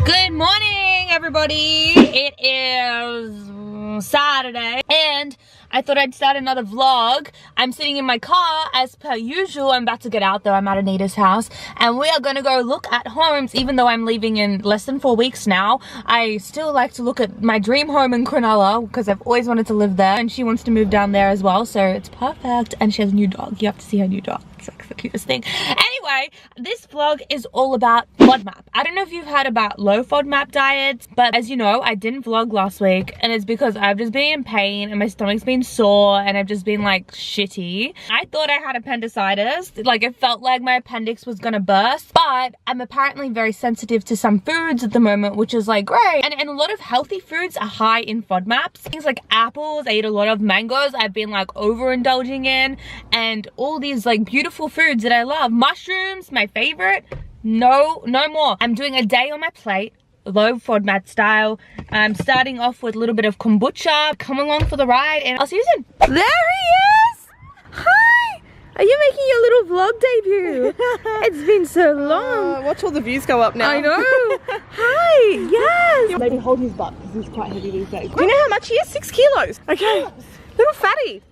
Good morning, everybody. It is Saturday and I thought I'd start another vlog. I'm sitting in my car as per usual. I'm about to get out though. I'm at Anita's house and we are going to go look at homes. Even though I'm leaving in less than 4 weeks now, I still like to look at my dream home in Cronulla because I've always wanted to live there, and she wants to move down there as well, so it's perfect. And she has a new dog. You have to see her new dog. It's like the cutest thing. Anyway, this vlog is all about FODMAP. I don't know if you've heard about low FODMAP diets, but as you know, I didn't vlog last week, and it's because I've just been in pain and my stomach's been sore and I've just been like shitty. I thought I had appendicitis, like it felt like my appendix was gonna burst, but I'm apparently very sensitive to some foods at the moment, which is like great. And a lot of healthy foods are high in FODMAPs. Things like apples, I eat a lot of mangoes, I've been like overindulging in, and all these like beautiful foods that I love. Mushrooms, my favorite. No more. I'm doing a day on my plate, low FODMAP style. I'm starting off with a little bit of kombucha. Come along for the ride and I'll see you soon. There he is! Hi! Are you making your little vlog debut? It's been so long. Watch all the views go up now. I know. Hi, yes! Maybe hold his butt because he's quite heavy these days. Do you know how much he is? 6 kilos. Okay. Little fatty.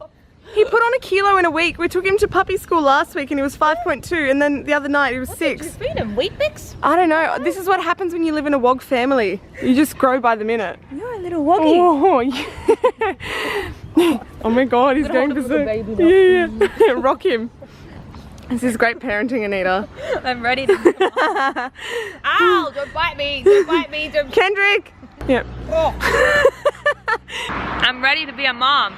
He put on 1 kilo in a week. We took him to puppy school last week and he was 5.2, and then the other night he was 6. What did you feed him? Wheat Bix? I don't know. This is what happens when you live in a wog family. You just grow by the minute. You're a little woggy. Oh, yeah. Oh my god, he's going berserk. Yeah. Rock him. This is great parenting, Anita. I'm ready to. Ow! Don't bite me! Don't bite me! Don't. Kendrick! Yep. Oh. I'm ready to be a mom.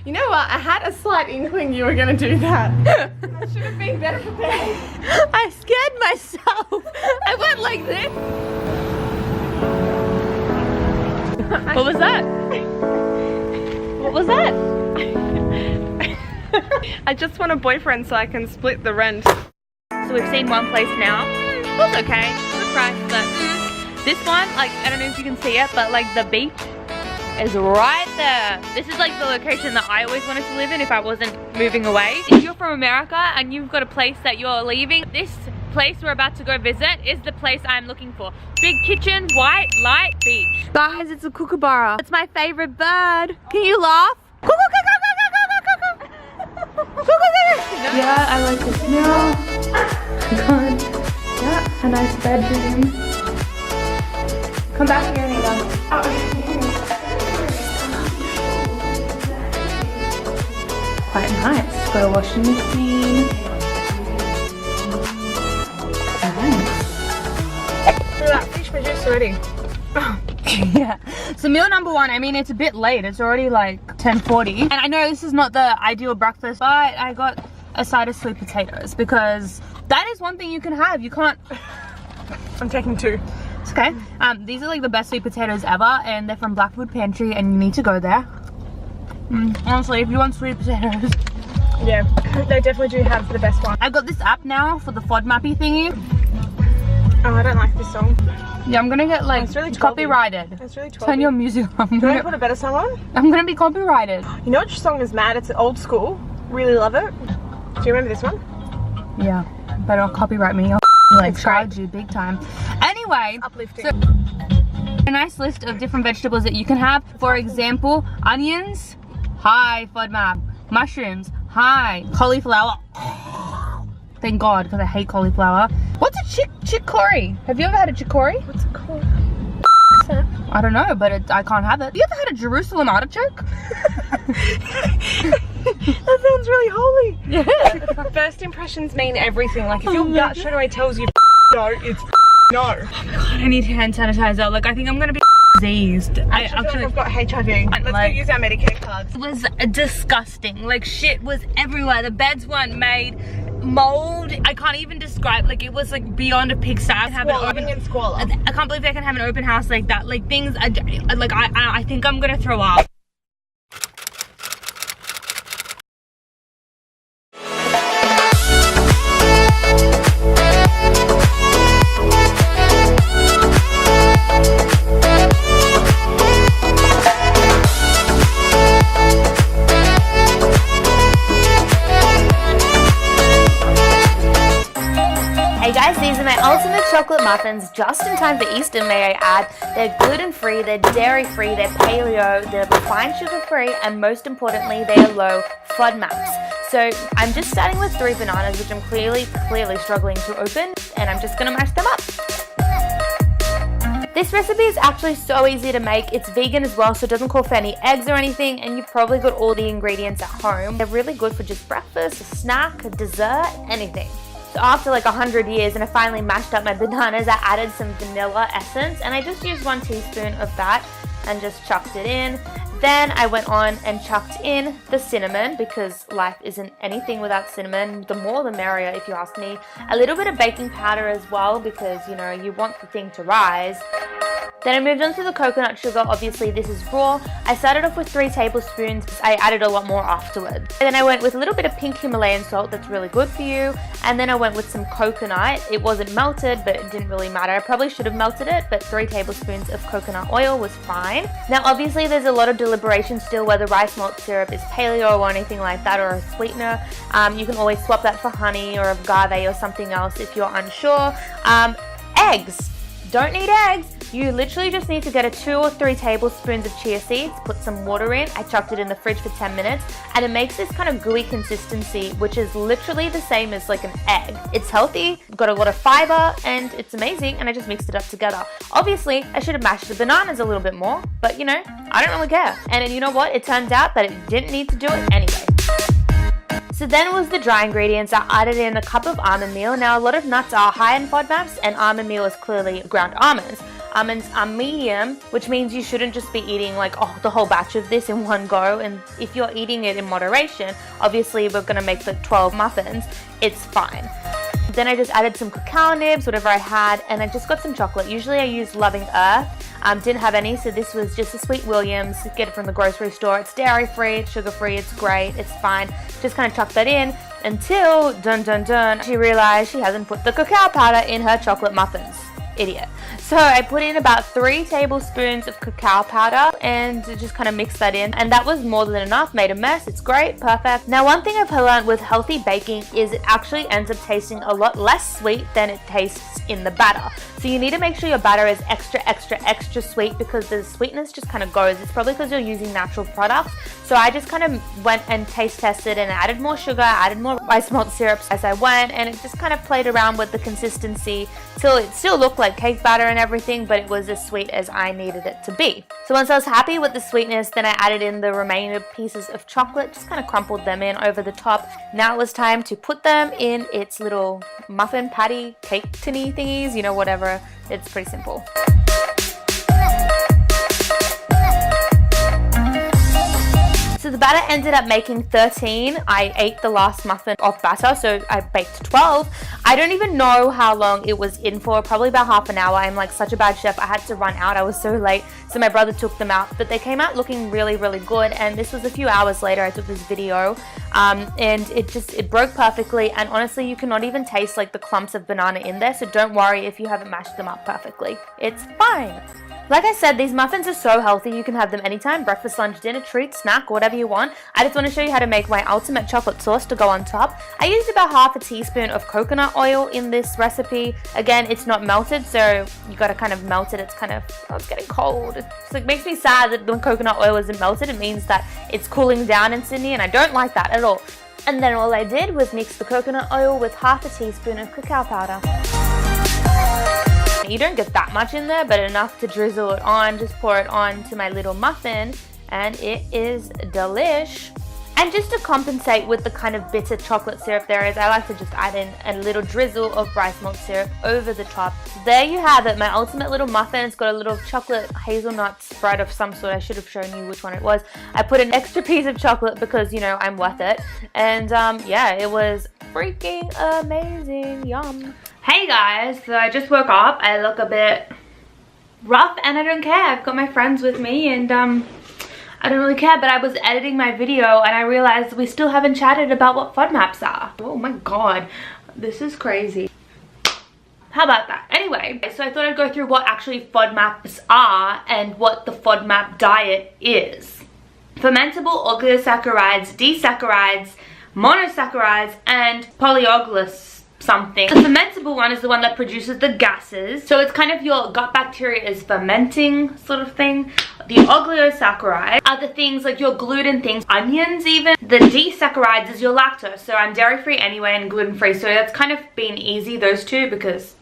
You know what? I had a slight inkling you were going to do that. I should have been better prepared. I scared myself. I went like this. What was that? What was that? I just want a boyfriend so I can split the rent. So we've seen one place now. It was okay. Good price, but this one, like, I don't know if you can see it, but like the beach is right there. This is like the location that I always wanted to live in if I wasn't moving away. If you're from America and you've got a place that you're leaving, this place we're about to go visit is the place I'm looking for. Big kitchen, white, light, beach. Guys, it's a kookaburra. It's my favorite bird. Can you laugh? Yeah, I like the smell. Good. Yeah, a nice bedroom. Come back here, Anita. Oh. Quite nice. Got a washing machine. Look at that fish produced already. Yeah. So meal number one, I mean, it's a bit late. It's already like 10:40. And I know this is not the ideal breakfast, but I got a side of sweet potatoes because that is one thing you can have. You can't... I'm taking 2. It's okay. These are like the best sweet potatoes ever, and they're from Blackwood Pantry, and you need to go there. Honestly, if you want sweet potatoes. Yeah, they definitely do have the best one. I've got this app now for the FODMAP thingy. Oh, I don't like this song. Yeah, I'm gonna get like it's really copyrighted. It's really 12. Turn your music on. Do you want to put a better song on? I'm gonna be copyrighted. You know which song is mad? It's old school. Really love it. Do you remember this one? Yeah, but it'll copyright me. I'll like charge you big time. Anyway, uplifting. So, a nice list of different vegetables that you can have. For example, onions, high FODMAP. Mushrooms, high. Cauliflower. Thank God, because I hate cauliflower. What's a chicory? Have you ever had a chicory? What's it called? I don't know, but I can't have it. You ever had a Jerusalem artichoke? That sounds really holy. Yeah. First impressions mean everything. Like if your gut straight away tells you no, it's no. Oh my God, I need hand sanitizer. Like I think I'm gonna be diseased. I actually I've got HIV. Let's like, go use our Medicare cards. It was disgusting. Like shit was everywhere. The beds weren't made. Mold. I can't even describe. Like it was like beyond a pigsty. I can't believe I can have an open house like that. Like things. I think I'm gonna throw up. my ultimate chocolate muffins, just in time for Easter, may I add. They're gluten-free, they're dairy-free, they're paleo, they're refined sugar-free, and most importantly, they are low FODMAPs. So I'm just starting with 3 bananas, which I'm clearly struggling to open, and I'm just gonna mash them up. This recipe is actually so easy to make. It's vegan as well, so it doesn't call for any eggs or anything, and you've probably got all the ingredients at home. They're really good for just breakfast, a snack, a dessert, anything. So after like 100 years and I finally mashed up my bananas, I added some vanilla essence, and I just used 1 teaspoon of that and just chucked it in. Then I went on and chucked in the cinnamon, because life isn't anything without cinnamon. The more the merrier, if you ask me. A little bit of baking powder as well, because you know, you want the thing to rise. Then I moved on to the coconut sugar. Obviously this is raw. I started off with 3 tablespoons. I added a lot more afterwards. And then I went with a little bit of pink Himalayan salt, that's really good for you. And then I went with some coconut. It wasn't melted, but it didn't really matter. I probably should have melted it, but 3 tablespoons of coconut oil was fine. Now obviously there's a lot of deliberation still whether rice malt syrup is paleo or anything like that, or a sweetener. You can always swap that for honey or agave or something else if you're unsure. Eggs. Don't need eggs. You literally just need to get a 2 or 3 tablespoons of chia seeds, put some water in. I chucked it in the fridge for 10 minutes, and it makes this kind of gooey consistency, which is literally the same as like an egg. It's healthy, got a lot of fiber, and it's amazing, and I just mixed it up together. Obviously, I should have mashed the bananas a little bit more, but you know, I don't really care. And then you know what? It turns out that it didn't need to do it anyway. So then was the dry ingredients. I added in a cup of almond meal. Now a lot of nuts are high in FODMAPs, and almond meal is clearly ground almonds. Almonds are medium, which means you shouldn't just be eating like the whole batch of this in one go. And if you're eating it in moderation, obviously we're gonna make the 12 muffins, it's fine. Then I just added some cacao nibs, whatever I had, and I just got some chocolate. Usually I use Loving Earth. Didn't have any, so this was just a Sweet Williams. Get it from the grocery store. It's dairy-free, it's sugar-free, it's great, it's fine. Just kind of chuck that in until, dun dun dun, she realized she hasn't put the cacao powder in her chocolate muffins. Idiot. So I put in about 3 tablespoons of cacao powder and just kind of mixed that in, and that was more than enough. Made a mess. It's great, perfect. Now one thing I've learned with healthy baking is it actually ends up tasting a lot less sweet than it tastes in the batter. So you need to make sure your batter is extra sweet, because the sweetness just kind of goes. It's probably because you're using natural products. So I just kind of went and taste tested and added more sugar, added more rice malt syrups as I went, and it just kind of played around with the consistency till it still looked like cake batter and everything, but it was as sweet as I needed it to be. So once I was happy with the sweetness, then I added in the remaining pieces of chocolate, just kind of crumpled them in over the top. Now it was time to put them in its little muffin patty cake tinny thingies, you know, whatever. It's pretty simple. So the batter ended up making 13. I ate the last muffin off batter, so I baked 12. I don't even know how long it was in for, probably about half an hour. I'm like such a bad chef, I had to run out, I was so late. So my brother took them out, but they came out looking really good. And this was a few hours later I took this video, and it broke perfectly. And honestly, you cannot even taste like the clumps of banana in there, so don't worry if you haven't mashed them up perfectly. It's fine. Like I said, these muffins are so healthy. You can have them anytime, breakfast, lunch, dinner, treat, snack, whatever you want. I just want to show you how to make my ultimate chocolate sauce to go on top. I used about half a teaspoon of coconut oil in this recipe. Again, it's not melted, so you got to kind of melt it. It's kind of, it's getting cold. It makes me sad that when coconut oil isn't melted, it means that it's cooling down in Sydney, and I don't like that at all. And then all I did was mix the coconut oil with half a teaspoon of cacao powder. You don't get that much in there, but enough to drizzle it on. Just pour it on to my little muffin, and it is delish. And just to compensate with the kind of bitter chocolate syrup there is, I like to just add in a little drizzle of rice malt syrup over the top. So there you have it, my ultimate little muffin. It's got a little chocolate hazelnut spread of some sort. I should have shown you which one it was. I put an extra piece of chocolate because, you know, I'm worth it. And yeah, it was freaking amazing. Yum. Hey guys, so I just woke up. I look a bit rough and I don't care. I've got my friends with me, and I don't really care, but I was editing my video and I realized we still haven't chatted about what FODMAPs are. Oh my god, this is crazy. How about that? Anyway, so I thought I'd go through what actually FODMAPs are and what the FODMAP diet is. Fermentable oligosaccharides, disaccharides, monosaccharides, and polyologous something. The fermentable one is the one that produces the gases. So it's kind of your gut bacteria is fermenting sort of thing. The oligosaccharides are the things like your gluten things, onions even. The disaccharides is your lactose. So I'm dairy free anyway and gluten free. So that's kind of been easy, those two, because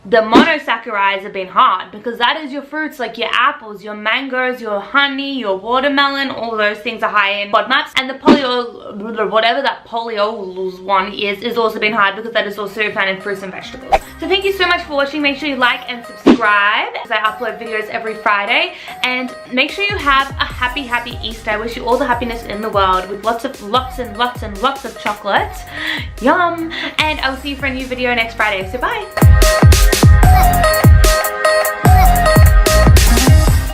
the monosaccharides have been hard, because that is your fruits like your apples, your mangoes, your honey, your watermelon. All those things are high in FODMAPs. And the polio, whatever that polio one is also been hard, because that is also found in fruits and vegetables. So thank you so much for watching. Make sure you like and subscribe, as I upload videos every Friday. And make sure you have a happy Easter. I wish you all the happiness in the world, with lots and lots of chocolates. Yum. And I will see you for a new video next Friday. So bye.